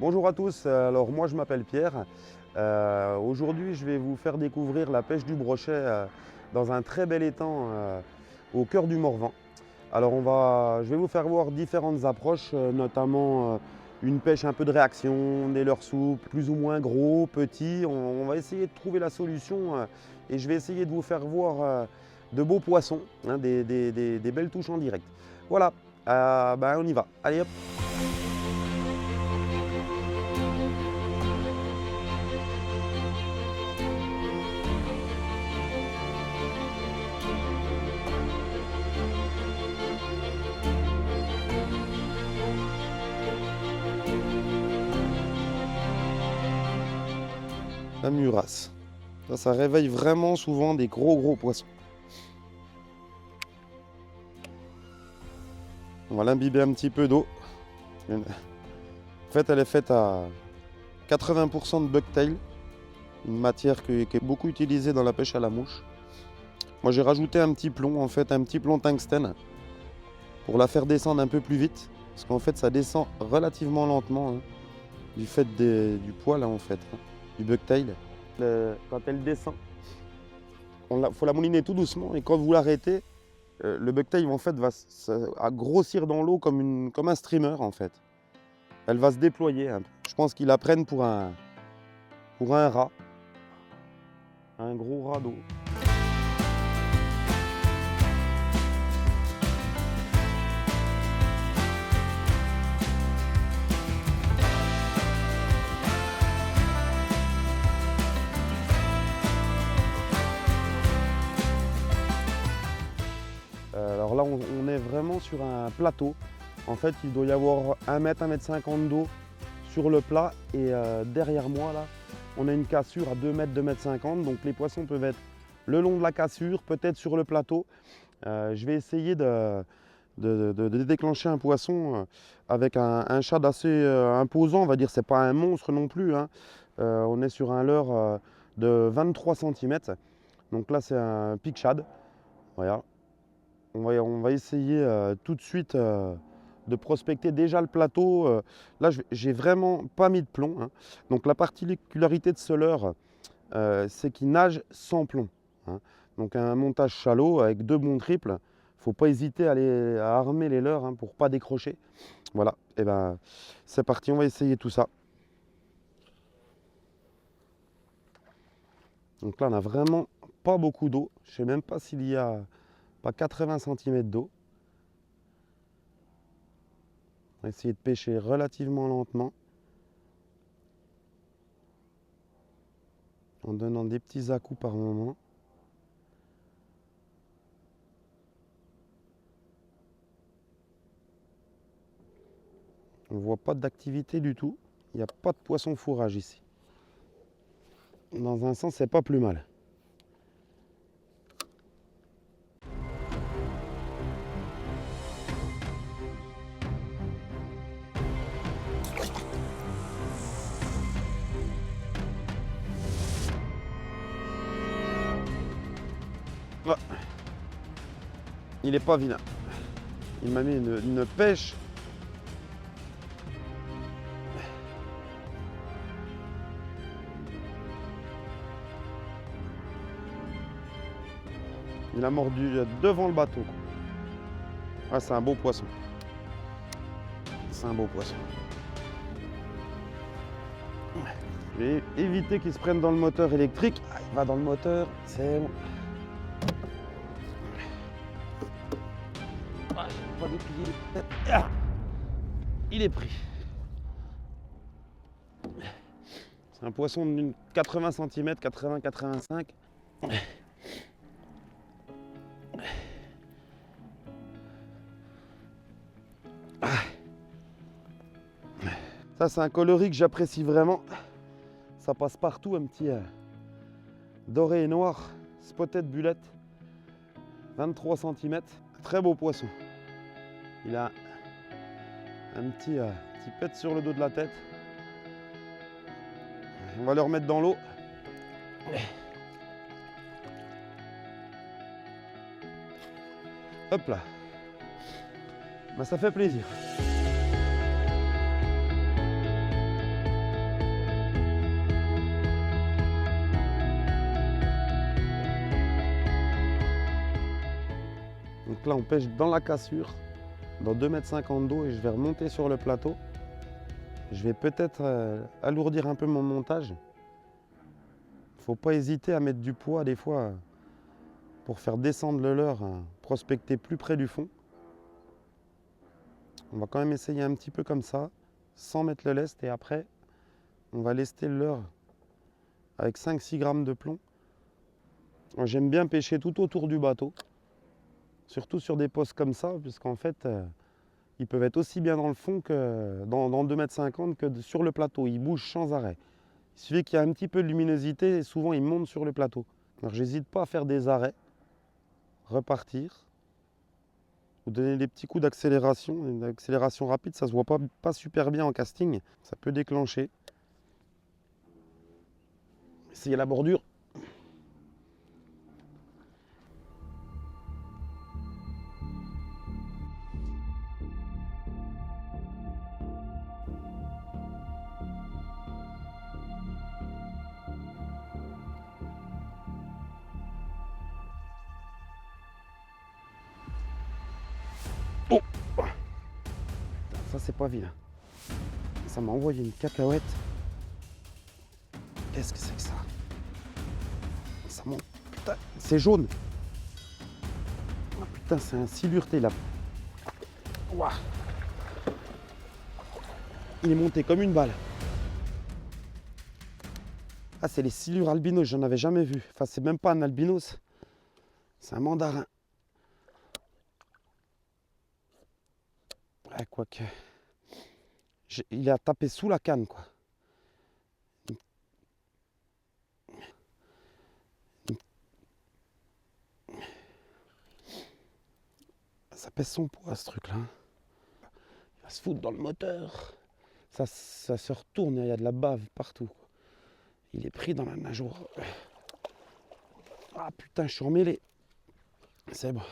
Bonjour à tous, alors moi je m'appelle Pierre. Aujourd'hui je vais vous faire découvrir la pêche du brochet dans un très bel étang au cœur du Morvan. Alors je vais vous faire voir différentes approches, notamment une pêche un peu de réaction, des leurres souples, plus ou moins gros, petits. On va essayer de trouver la solution et je vais essayer de vous faire voir de beaux poissons, hein, des belles touches en direct. Voilà, on y va. Allez hop. La murasse. Ça réveille vraiment souvent des gros poissons. On va l'imbiber un petit peu d'eau. En fait, elle est faite à 80% de bucktail, une matière qui est beaucoup utilisée dans la pêche à la mouche. Moi, j'ai rajouté un petit plomb, en fait, un petit plomb tungstène pour la faire descendre un peu plus vite, parce qu'en fait, ça descend relativement lentement, hein, du fait du poids, là, en fait, hein, du bucktail. Quand elle descend, faut la mouliner tout doucement, et quand vous l'arrêtez, le bucktail en fait va grossir dans l'eau comme un streamer en fait. Elle va se déployer un peu. Je pense qu'ils la prennent pour un rat, un gros rat d'eau. Alors là on est vraiment sur un plateau. En fait il doit y avoir 1 mètre, 1 mètre 50 d'eau sur le plat et derrière moi là on a une cassure à 2 mètres, 2 mètres 50. Donc les poissons peuvent être le long de la cassure, peut-être sur le plateau. Je vais essayer de déclencher un poisson avec un shad assez imposant, on va dire. C'est pas un monstre non plus, hein. On est sur un leurre de 23 cm. Donc là c'est un pic shad. Voilà. On va essayer tout de suite de prospecter déjà le plateau. Là, j'ai vraiment pas mis de plomb, hein. Donc la particularité de ce leurre, c'est qu'il nage sans plomb, hein. Donc un montage shallow avec 2 bons triples. Il ne faut pas hésiter à armer les leurres, hein, pour ne pas décrocher. Voilà, et ben c'est parti, on va essayer tout ça. Donc là, on n'a vraiment pas beaucoup d'eau. Je ne sais même pas s'il y a pas 80 cm d'eau. On va essayer de pêcher relativement lentement, en donnant des petits à-coups par moment. On ne voit pas d'activité du tout. Il n'y a pas de poisson fourrage ici. Dans un sens, c'est pas plus mal. Ah. Il est pas vilain. Il m'a mis une pêche. Il a mordu devant le bateau. Ah, c'est un beau poisson. C'est un beau poisson. Je vais éviter qu'il se prenne dans le moteur électrique. Ah, il va dans le moteur, c'est bon. Ah, pas déplié. Ah, il est pris. C'est un poisson d'une 80 cm, 80-85. Ça, c'est un coloris que j'apprécie vraiment. Ça passe partout, un petit doré et noir, spotted bullet, 23 cm. Très beau poisson. Il a un petit pet sur le dos de la tête. On va le remettre dans l'eau. Hop là. Ben, ça fait plaisir. Donc là on pêche dans la cassure, dans 2,50 m d'eau et je vais remonter sur le plateau. Je vais peut-être alourdir un peu mon montage. Faut pas hésiter à mettre du poids des fois pour faire descendre le leurre, prospecter plus près du fond. On va quand même essayer un petit peu comme ça, sans mettre le lest, et après on va lester le leurre avec 5-6 grammes de plomb. J'aime bien pêcher tout autour du bateau, surtout sur des postes comme ça, puisqu'en fait ils peuvent être aussi bien dans le fond que dans 2,50 m que sur le plateau. Ils bougent sans arrêt. Il suffit qu'il y ait un petit peu de luminosité et souvent ils montent sur le plateau. Alors j'hésite pas à faire des arrêts, repartir, ou donner des petits coups d'accélération. Une accélération rapide, ça se voit pas super bien en casting. Ça peut déclencher. Essayez la bordure. Oh, ça c'est pas vilain. Ça m'a envoyé une cacahuète. Qu'est-ce que c'est que ça? Ça monte. Putain, c'est jaune. Oh, putain, c'est un silureté là. Ouah. Il est monté comme une balle. Ah, c'est les silures albinos, j'en avais jamais vu. Enfin, c'est même pas un albinos, c'est un mandarin. Ouais, quoique. Il a tapé sous la canne, quoi. Ça pèse son poids, ce truc-là. Il va se foutre dans le moteur. Ça se retourne, il y a de la bave partout, quoi. Il est pris dans la nageoire. Ah putain, je suis emmêlé. C'est bon.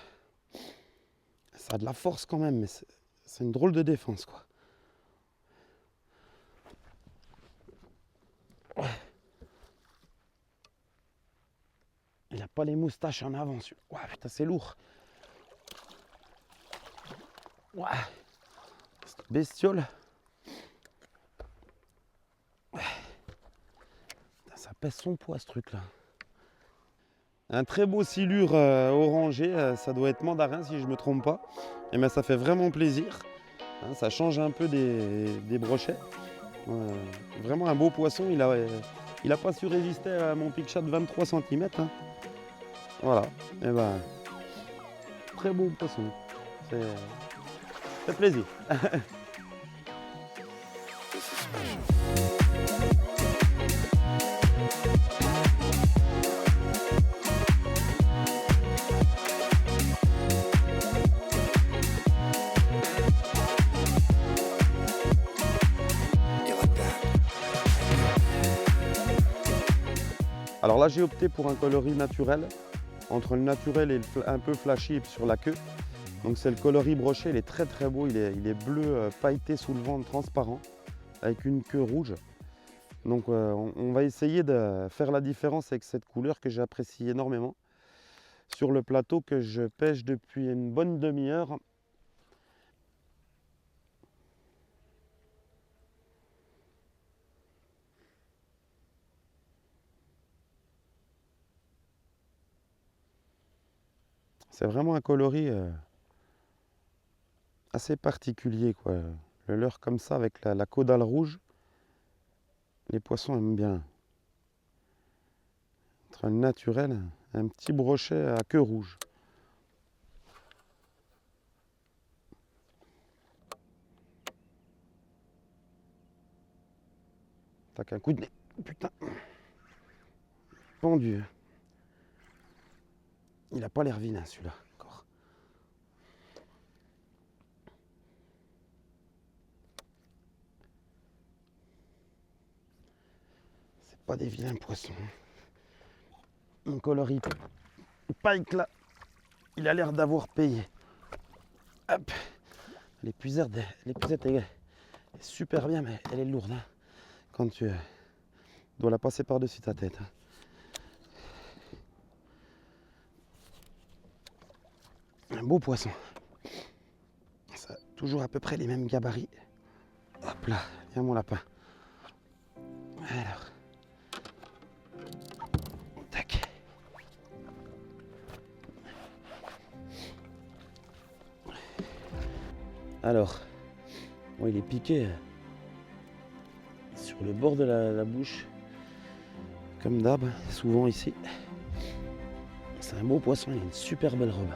Ça a de la force quand même, mais c'est une drôle de défense, quoi. Ouais. Il n'a pas les moustaches en avant, celui-là. Ouais, putain, c'est lourd. Ouais. Cette bestiole. Ouais. Putain, ça pèse son poids, ce truc-là. Un très beau silure orangé, ça doit être mandarin si je ne me trompe pas. Et ben, ça fait vraiment plaisir. Hein, ça change un peu des brochets. Vraiment un beau poisson. Il a pas su résister à mon pic chat de 23 cm. Hein. Voilà. Et ben, très beau poisson. Ça fait plaisir. Alors là, j'ai opté pour un coloris naturel, entre le naturel et un peu flashy sur la queue. Donc c'est le coloris brochet, il est très très beau, il est bleu pailleté sous le ventre, transparent, avec une queue rouge. Donc on va essayer de faire la différence avec cette couleur que j'apprécie énormément sur le plateau que je pêche depuis une bonne demi-heure. C'est vraiment un coloris assez particulier, quoi. Le leurre comme ça avec la caudale rouge, les poissons aiment bien. Entre le naturel, un petit brochet à queue rouge. Tac, un coup de nez. Putain. Pendu. Il n'a pas l'air vilain celui-là. Encore. C'est pas des vilains poissons. Mon coloris pike là, il a l'air d'avoir payé. Hop. L'épuisette est super bien, mais elle est lourde. Hein, quand tu dois la passer par-dessus ta tête. Hein. Un beau poisson. Ça a toujours à peu près les mêmes gabarits. Hop là, viens mon lapin. Alors. Tac. Alors, bon, il est piqué sur le bord de la bouche, comme d'hab, souvent ici. C'est un beau poisson, il a une super belle robe.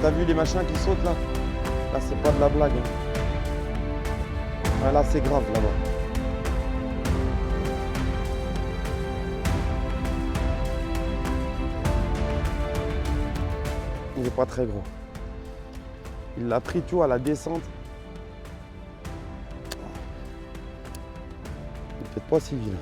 T'as vu les machins qui sautent là? Là c'est pas de la blague. Ah, là c'est grave là-bas. Il n'est pas très gros. Il l'a pris tout à la descente. Il est peut-être pas si vilain.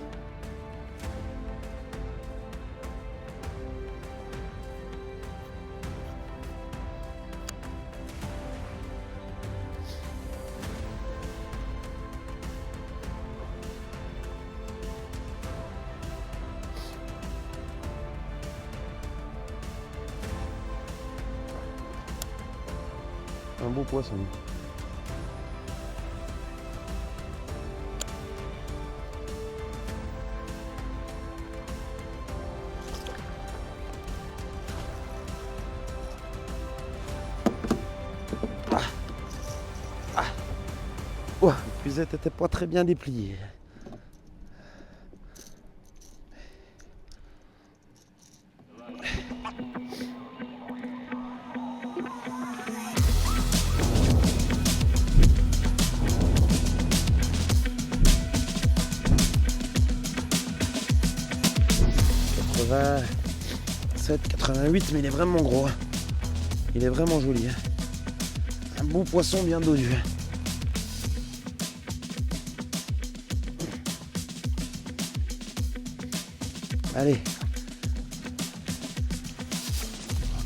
Un beau poisson. Oh, la puisette n'était pas très bien dépliée. « 87, 88, mais il est vraiment gros. Il est vraiment joli. Un beau poisson bien dodu. Allez.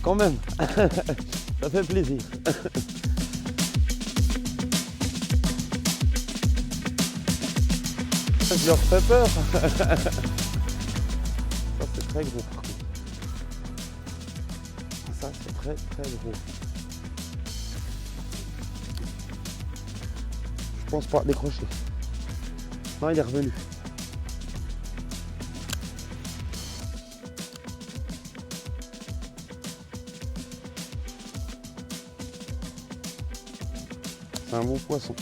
Quand même. Ça fait plaisir. Je leur fais peur. Ça c'est très gros par contre. Ça c'est très gros. Je pense pas décrocher. Non, il est revenu. C'est un bon poisson.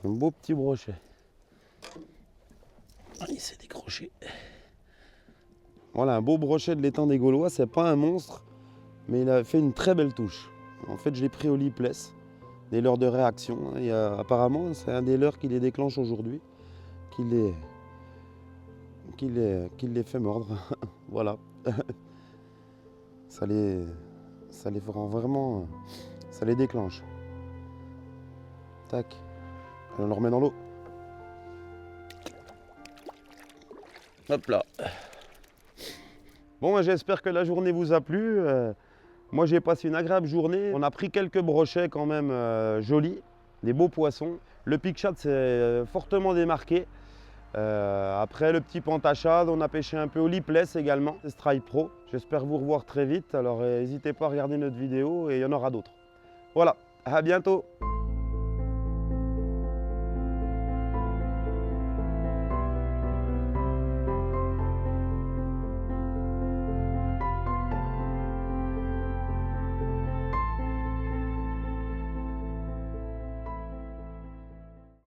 Un beau petit brochet. Il s'est décroché. Voilà, un beau brochet de l'étang des Gaulois. C'est pas un monstre, mais il a fait une très belle touche. En fait, je l'ai pris au lipless, des leurres de réaction. Et apparemment, c'est un des leurres qui les déclenche aujourd'hui, qui les fait mordre. Voilà. Ça les rend vraiment... Ça les déclenche. Tac. On le remet dans l'eau. Hop là. Bon, j'espère que la journée vous a plu. Moi, j'ai passé une agréable journée. On a pris quelques brochets quand même jolis, des beaux poissons. Le pic-chat s'est fortement démarqué. Après le petit pantachade, on a pêché un peu au lipless également, Strike Pro. J'espère vous revoir très vite. Alors, n'hésitez pas à regarder notre vidéo et il y en aura d'autres. Voilà, à bientôt.